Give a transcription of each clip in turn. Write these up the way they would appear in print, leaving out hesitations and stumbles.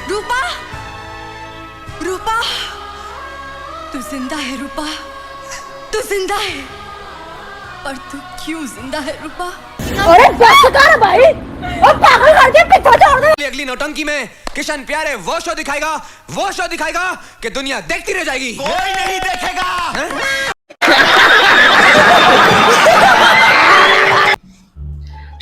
रूपा, रूपा, तू जिंदा है रूपा, तू जिंदा है, पर तू क्यों जिंदा है रूपा? अरे बस कर भाई, और पागल करके पीछे छोड़ दे। अगली नौटंकी में किशन प्यारे वो शो दिखाएगा कि दुनिया देखती रह जाएगी। कोई नहीं देखेगा।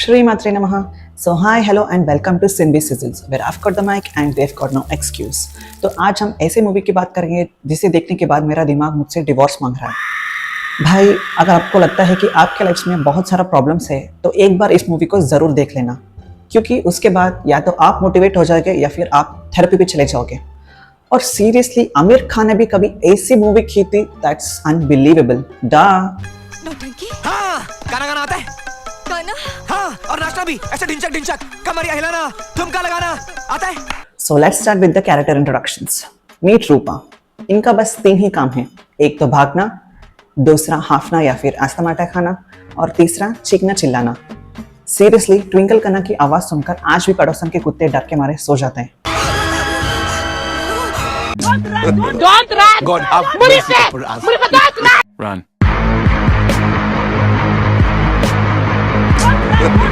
Shri Matre Namaha. So hi, hello and welcome to Cindy Sizzles, where I've got the mic and they've got no excuse. तो आज हम ऐसे मूवी की बात करेंगे जिसे देखने के बाद मेरा दिमाग मुझसे डिवोर्स मांग रहा है। भाई, अगर आपको लगता है कि आपके लाइफ में बहुत सारा प्रॉब्लम्स है तो एक बार इस मूवी को ज़रूर देख लेना, क्योंकि उसके बाद या तो आप मोटिवेट हो जाओगे या फिर आप थेरेपी पे चले जाओगे। और सीरियसली आमिर खान ने भी कभी ऐसी मूवी की थी, दैट्स अनबिलीवेबल। डा नौटंकी? हाँ, गाना आता है। गाना? हाँ, और नाचना भी ऐसे ढिंचक कमरिया हिलाना, ठुमका लगाना आता है। So let's start with the character introductions. Meet रूपा। इनका बस 3 ही काम है, एक तो भागना, दूसरा हाफना या फिर आस्ता खाना, और तीसरा चीखना चिल्लाना। सीरियसली ट्विंकल कन्ना की आवाज सुनकर आज भी पड़ोसन के कुत्ते डर के मारे सो जाते हैं। Don't run! God have mercy upon us. Don't run! Run.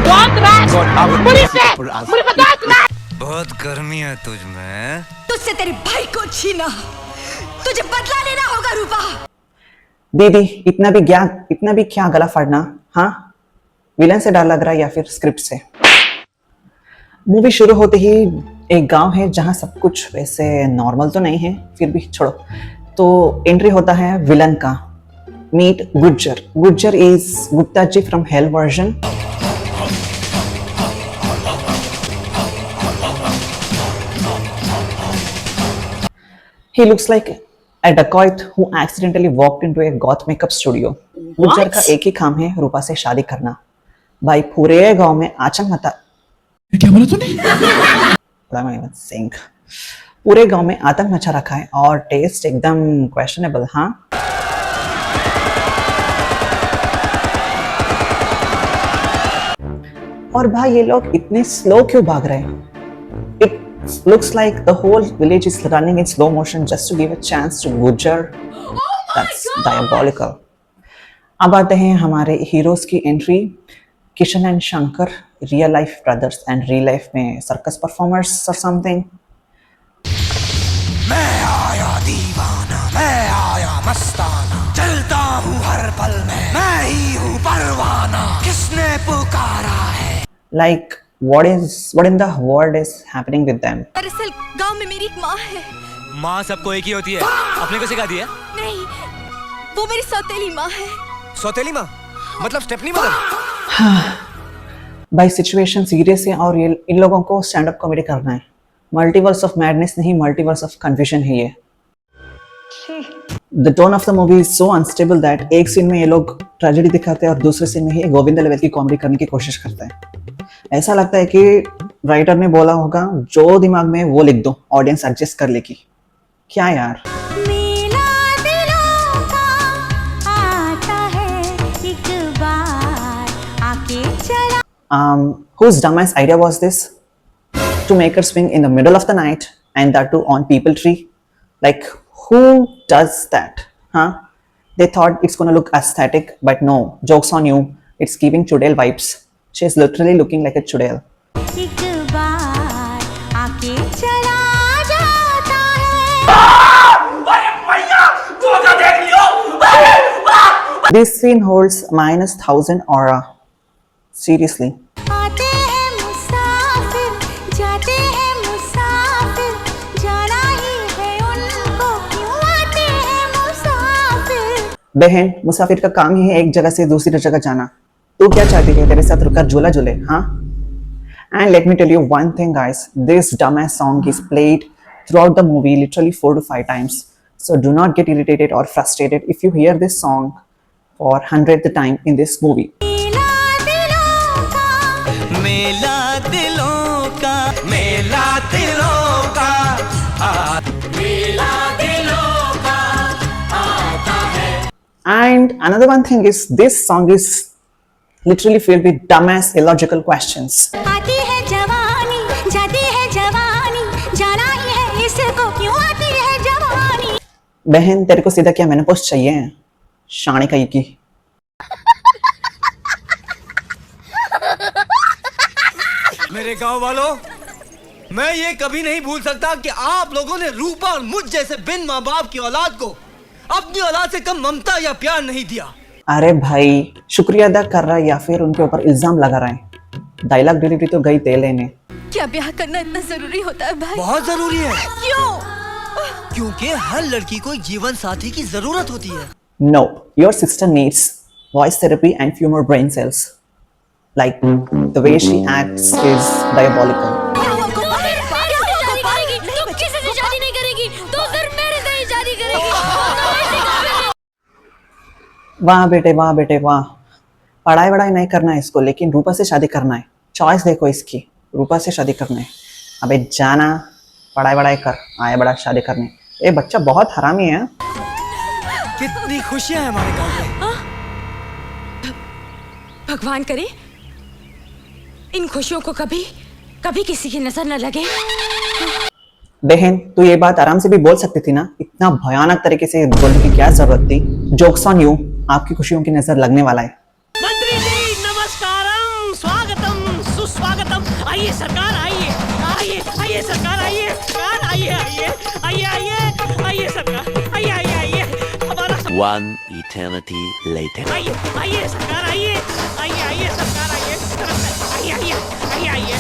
Don't run! God have mercy upon us. Don't run! बहुत गर्मी है तुझ में। तुझसे तेरे भाई को छीना, तुझे बदला लेना होगा रूपा। दीदी, इतना भी क्या गला फाड़ना? हाँ, विलन से डर लग रहा है या फिर स्क्रिप्ट से? मूवी शुरू होते ही एक गांव है जहां सब कुछ वैसे नॉर्मल तो नहीं है, फिर भी छोड़ो। तो एंट्री होता है विलन का। Meet Gujjar. Gujjar is Gupta ji from hell version. He looks like a dacoit who accidentally walked into a goth makeup studio. Gujjar का एक ही काम है, रूपा से शादी करना। भाई पूरे गांव में आचंक मचा। क्या बोला तूने? पूरे गांव में आतंक मचा रखा है और टेस्ट एकदम क्वेश्चनेबल। हाँ, और भाई ये लोग इतने स्लो क्यों भाग रहे हैं? It looks like the whole village is running in slow motion just to give a chance to Gujjar. That's diabolical. अब आते हैं हमारे हीरोज की entry. Kishan and Shankar, real life brothers and real life में सर्कस परफॉर्मर्स और something. मैं आया दीवाना, मैं आया मस्ताना, चलता हूँ हर पल में, मैं ही हूँ परवाना, किसने पुकारा है? Like what in the world is happening with them? दरअसल गांव में मेरी एक माँ है। माँ सबको एक ही होती है, अपने को सिखा दिया? नहीं, वो मेरी सौतेली माँ है। सौतेली माँ मतलब स्टेपनी मदर? भाई सिचुएशन सीरियस है और ये इन लोगों को स्टैंड अप कॉमेडी करना है। मल्टीवर्स ऑफ मैडनेस नहीं, मल्टीवर्स ऑफ कंफ्यूजन है ये। The tone of the movie is so unstable that एक सीन में ये लोग ट्रेजेडी दिखाते हैं और दूसरे सीन में ही गोविंदा लेवल की कॉमेडी करने की कोशिश करते हैं। ऐसा लगता है कि राइटर ने बोला होगा जो दिमाग में वो लिख दो, ऑडियंस एडजस्ट कर लेगी। क्या यार? Whose dumbass idea was this? To make her swing in the middle of the night and that too on people tree? Like, who does that? Huh? They thought it's gonna look aesthetic, but no, joke's on you. It's giving chudel vibes. She's literally looking like a chudel. This scene holds -1000 aura. Seriously. आते हैं मुसाफिर, जाते हैं मुसाफिर, जाना ही है उनको, क्यों आते हैं मुसाफिर? बहन, मुसाफिर का काम ही है एक जगह से दूसरी जगह जाना। तू क्या चाहती है तेरे साथ रुककर झूला झूले? हाँ? And let me tell you one thing guys, this dumbass song is played throughout the movie literally 4 to 5 times. So do not get irritated or frustrated if you hear this song for 100th time in this movie. मेला दिलों का, मेला दिलों का, मेला दिलों का आता है। And another one thing is this song is literally filled with dumbass illogical questions. आती है जवानी, जाती है जवानी, जाना ही बहन तेरे को सीधा क्या मैंने पोस्ट चाहिए शाणे का की। मेरे गांव वालों, मैं ये कभी नहीं भूल सकता कि आप लोगों ने रूपा और मुझ जैसे बिन माँ बाप की औलाद को अपनी औलाद से कम ममता या प्यार नहीं दिया। अरे भाई शुक्रिया अदा कर रहा है या फिर उनके ऊपर इल्जाम लगा रहा है? डायलॉग डिलीवरी तो गई तेल लेने। क्या ब्याह करना इतना जरूरी होता है भाई? बहुत जरूरी है। क्यों? क्योंकि हर लड़की को एक जीवन साथी की जरूरत होती है। No, your sister needs voice therapy and few more brain cells. Like the way she acts is diabolical. वाह बेटे वाह बेटे वाह, पढ़ाई वढ़ाई नहीं करना है इसको, लेकिन रूपा से शादी करना है। चॉइस देखो इसकी, रूपा से शादी करना है। अबे जाना पढ़ाई वढ़ाई कर, आया बड़ा शादी करने। ये बच्चा बहुत हरामी है। कितनी खुशियां हैं हमारे गांव में। भगवान करे इन खुशियों को कभी कभी किसी की नजर न लगे। बहन तू ये बात आराम से भी बोल सकती थी ना, इतना भयानक तरीके से बोलने की क्या जरूरत थी? जोक्स ऑन यू, आपकी खुशियों की नजर लगने वाला है। मंत्री जी नमस्कारम, स्वागतम सुस्वागतम। आइए सरकार, आइए आइए आइए सरकार, आइए सरकार, आइए आइए आइए आइए आइए सरकार, आइए आइए आइए हमारा One eternity later. आइए आइए सरकार, आइए आइए आइए सरकार, आइए आइए आइए आइए आइए।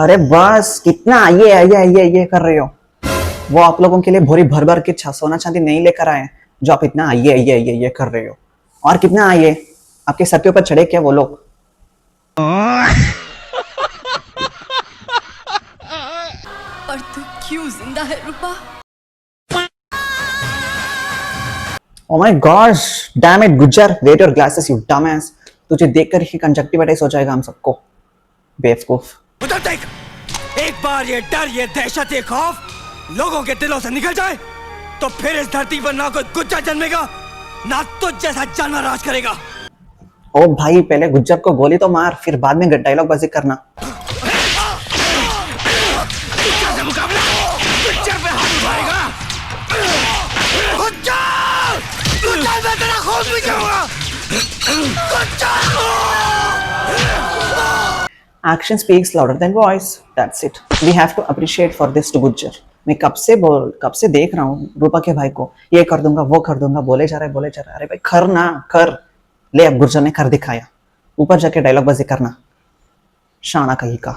अरे बस कितना आइए आइए आइए आइए कर रहे हो? वो आप लोगों के लिए भोरी भर भर के सोना चांदी नहीं लेकर आए जो आप इतना आइए आइए आइए आइए कर रहे हो। और कितना आइए, आपके सर के ऊपर चढ़े क्या वो लोग? पर तू क्यों जिंदा है रूपा? Oh my gosh, damn it Gujjar, wear your glasses you dumbass। तुझे देखकर ही कंजक्टिवाइटिस हो जाएगा हम सबको, बेवकूफ। उधर देख, एक बार ये डर, ये दहशत, ये खौफ लोगों के दिलों से निकल जाए तो फिर इस धरती पर ना कोई गुज्जर जन्मेगा, ना तुझ जैसा जानवर राज करेगा। ओ भाई पहले गुज्जर को गोली तो मार, फिर बाद में डायलॉग बाजी करना। गुज्जर से मुकाबला, गुज्जर पे हाथ उठाएगा। गुज्जर, गुज्जर मैं तेरा खून भी करूंगा। Action speaks louder than voice. That's it. We have to appreciate for this to Gujjar. मैं कब से देख रहा हूँ रूपा के भाई को, ये कर दूंगा वो कर दूंगा बोले जा रहा है। अरे भाई कर ना कर ले, अब गुज्जर ने कर दिखाया। ऊपर जाके डायलॉग बाजी करना, शाना कहीं का।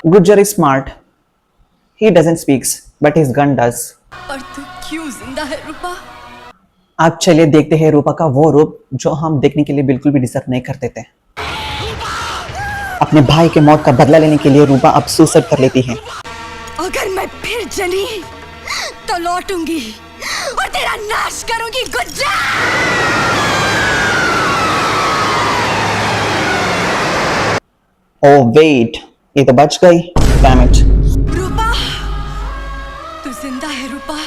Gujjar is smart. He doesn't speaks, but his gun does. पर तू क्यों जिंदा है रूपा? अब चलिए देखते हैं रूपा का वो रूप जो हम देखने के लिए बिल्कुल भी डिजर्व नहीं करते थे। अपने भाई के मौत का बदला लेने के लिए रूपा अब सुसाइड कर लेती है। अगर मैं फिर जनी तो लौटूंगी और तेरा नाश करूंगी गुज्जर। ओह वेट, ये तो बच गई। Damn it. रूपा, तू जिंदा है रूपा,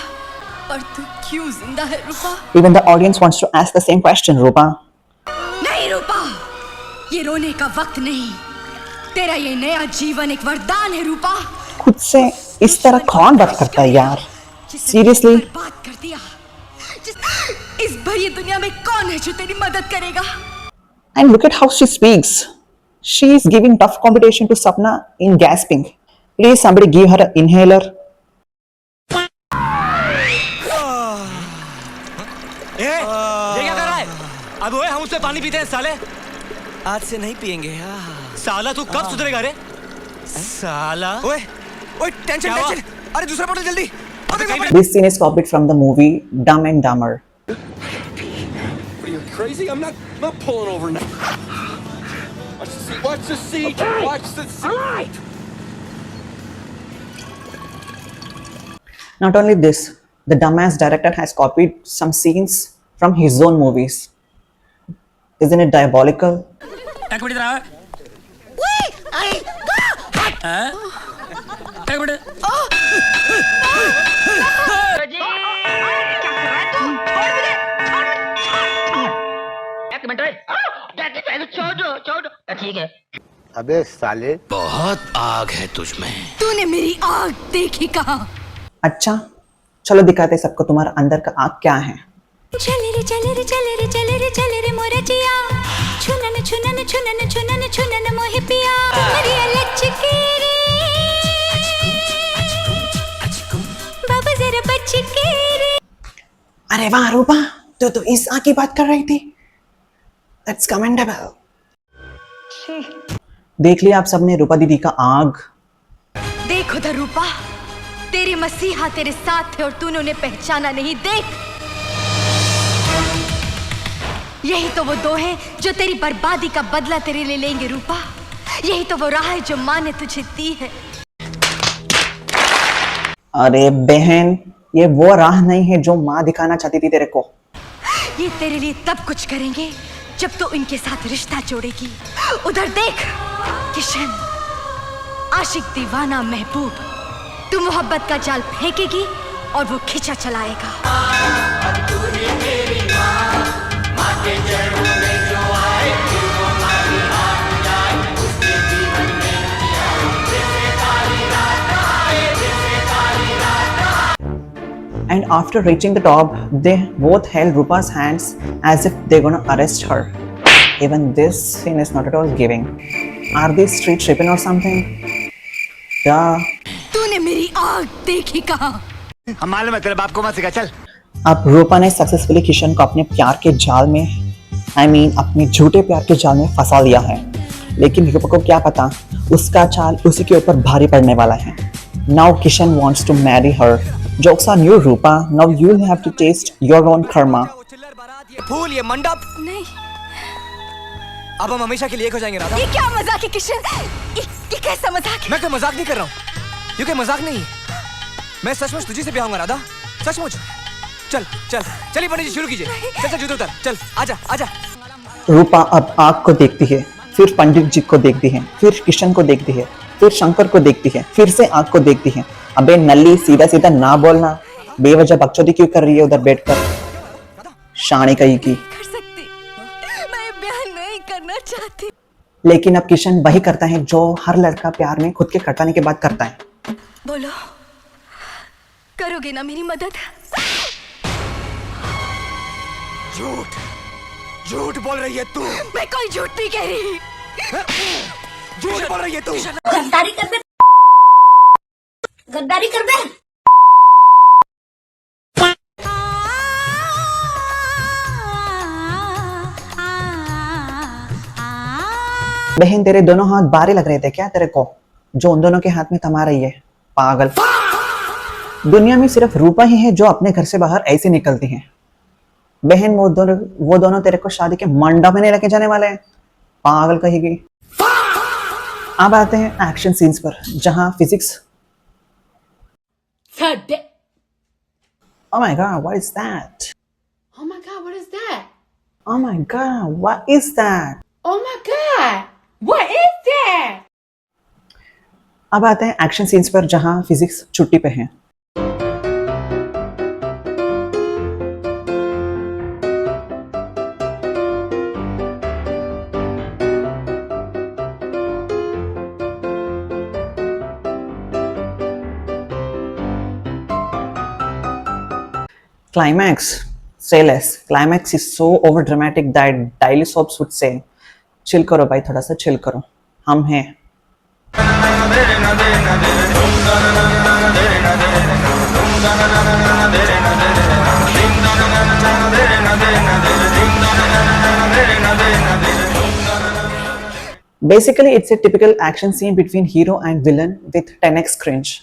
पर तू क्यों जिंदा है रूपा? Even the audience wants to ask the same question, रूपा। नहीं रूपा, ये रोने का वक्त नहीं। तेरा ये नया जीवन एक वरदान है रूपा। खुद से इस तरह कौन बात करता है यार? Seriously? बात कर दिया। इस भरी दुनिया में कौन है जो तेरी मदद करेगा? And look at how she speaks. She is giving tough competition to Sapna in gasping. Please somebody give her an inhaler. ये क्या कर रहा है? अब ओए हम उससे पानी पीते हैं साले। आज से नहीं पिएंगे। साला तू कब सुधरेगा रे? साला ओए ओए टेंशन। अरे दूसरा बोतल जल्दी। This scene is copied from the movie Dumb and Dumber. Are you crazy? I'm not pulling over now. Watch the seat. Watch the seat. Okay. Watch the seat. All right. Not only this, the dumbass director has copied some scenes from his own movies. Isn't it diabolical? एक minute रहा। एक minute. एक minute. ठीक है। अबे साले बहुत आग है तुझ में। तूने मेरी आग देखी कहाँ? अच्छा चलो दिखाते हैं सबको तुम्हारा अंदर का आग क्या है। चले रे चले रे चले रे चले रे चले रे मोरा जिया छुनन छुनन छुनन छुनन छुनन मोहि पिया मेरी लचके रे बाबा जरा बचके रे। अरे वाह रूपा, तो इस आग की बात कर रही थी। That's commendable. देख लिया आप सबने रूपा दीदी का आग। देख उधर रूपा, तेरे मसीहा तेरे साथ थे और तूने उन्हें पहचाना नहीं। देख, यही तो वो दो हैं जो तेरी बर्बादी का बदला तेरे लिए लेंगे रूपा। यही तो वो राह है जो माँ ने तुझे दी है। अरे बहन, ये वो राह नहीं है जो माँ दिखाना चाहती थी तेरे को। ये तेरे लिए तब कुछ करेंगे जब तो इनके साथ रिश्ता जोड़ेगी। उधर देख किशन, आशिक दीवाना महबूब, तू मोहब्बत का जाल फेंकेगी और वो खिंचा चलाएगा। And after reaching the top, they both held Rupa's hands as if they're gonna arrest her. Even this scene is not at all giving. Are these streets tripping or something? Yeah. तूने मेरी आग देखी कहाँ? हम मालूम है तेरे बाप को मत सिखा, चल। अब रूपा ने सक्सेसफुली किशन को अपने प्यार के जाल में, अपने झूठे प्यार के जाल में फंसा लिया है। लेकिन रूपा को क्या पता, उसका चाल उसी के ऊपर भारी पड़ने वाला है। Now Kishan wants to marry her. Jokes on you, Rupa. Now you'll have to taste your own karma. ये फूल, ये मंडप, नहीं, अब हम हमेशा के लिए एक हो जाएंगे राधा। ये क्या मजाक है किशन? ये कैसा मजाक है? मैं कोई मजाक नहीं कर रहा हूँ, ये कोई मजाक नहीं है। मैं सचमुच तुझी से ब्याह होऊंगा राधा, सचमुच। चल चल चलिए पंडित जी, शुरू कीजिए। चल चल जूते उतार, चल आजा आजा। रूपा अब आग को देखती है, फिर पंडित जी को देखती है, फिर किशन को देखती है, फिर शंकर को देखती है, फिर से आग को देखती है। अबे नल्ली, सीधा सीधा ना बोलना, बेवजह बकचोदी क्यों कर रही है उधर बैठकर, शानी कहीं की। कर सकती, मैं ब्याह नहीं करना चाहती। लेकिन अब किशन वही करता है जो हर लड़का प्यार में खुद के कटाने के बाद करता है। बोलो, करोगे ना मेरी मदद? झूठ झूठ बोल रही है तू। मैं कोई झूठ नहीं कह रही। झूठ बोल रही है तू। गद्दारी कर बे, गद्दारी कर बे। बहन तेरे दोनों हाथ बारे लग रहे थे क्या तेरे को, जो उन दोनों के हाथ में थमा रही है? पागल। दुनिया में सिर्फ रूपा ही है जो अपने घर से बाहर ऐसे निकलती है। बहन वो दोनों तेरे को शादी के मंडप में नहीं लेके जाने वाले हैं, पागल कहेगी। अब आते हैं एक्शन सीन्स पर, जहां physics. Oh my God, what is that? Oh my God, what is that? Oh my God, what is that? Oh my God, what is that? अब आते हैं एक्शन सीन्स पर, जहां फिजिक्स छुट्टी पे है। Climax, say less. Climax is so over dramatic that daily soaps would say, chill करो भाई, थोड़ा सा chill करो, हम हैं। Basically, it's a typical action scene between hero and villain with 10x cringe.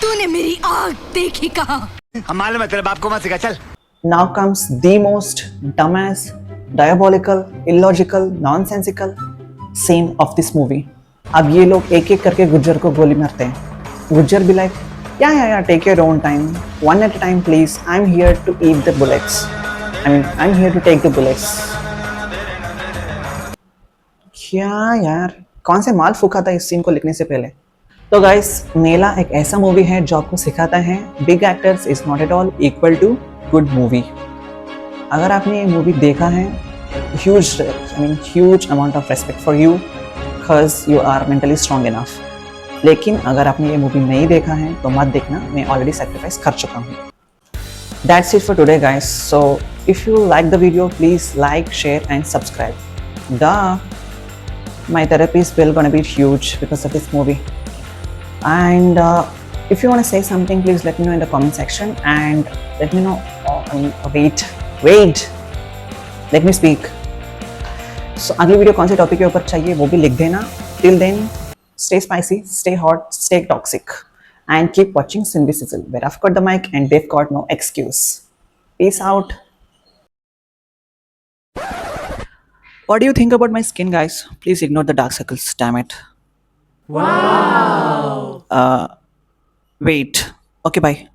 तूने मेरी आग देखी कहाँ? हम मालूम है तेरे बाप को मत सिखा, चल। Now comes the most dumbass, diabolical, illogical, nonsensical scene of this movie. अब ये लोग एक एक करके गुज्जर को गोली मारते हैं। गुज्जर भी like, yeah, take your own time, one at a time please, I'm here to eat the bullets. I'm here to take the bullets. क्या यार, कौन से माल फूका था इस सीन को लिखने से पहले? तो गाइस, नेला एक ऐसा मूवी है जो आपको सिखाता है big actors is not at all equal to good movie. अगर आपने ये मूवी देखा है huge amount of respect for you because you are mentally strong enough. लेकिन अगर आपने ये मूवी नहीं देखा है तो मत देखना, मैं ऑलरेडी सेक्रीफाइस कर चुका हूँ. That's it for today, guys. So if you like the video, please like, share and subscribe. My therapist bill gonna be huge because of this movie. And if you want to say something, please let me know in the comment section and let me know. Wait. Let me speak. So अगली video कौन से topic के ऊपर चाहिए वो भी लिख देना. Till then, stay spicy, stay hot, stay toxic, and keep watching Cindy Sizzle, where I've got the mic and they've got no excuse. Peace out. What do you think about my skin, guys? Please ignore the dark circles, damn it. Wow. Wait. Okay, bye.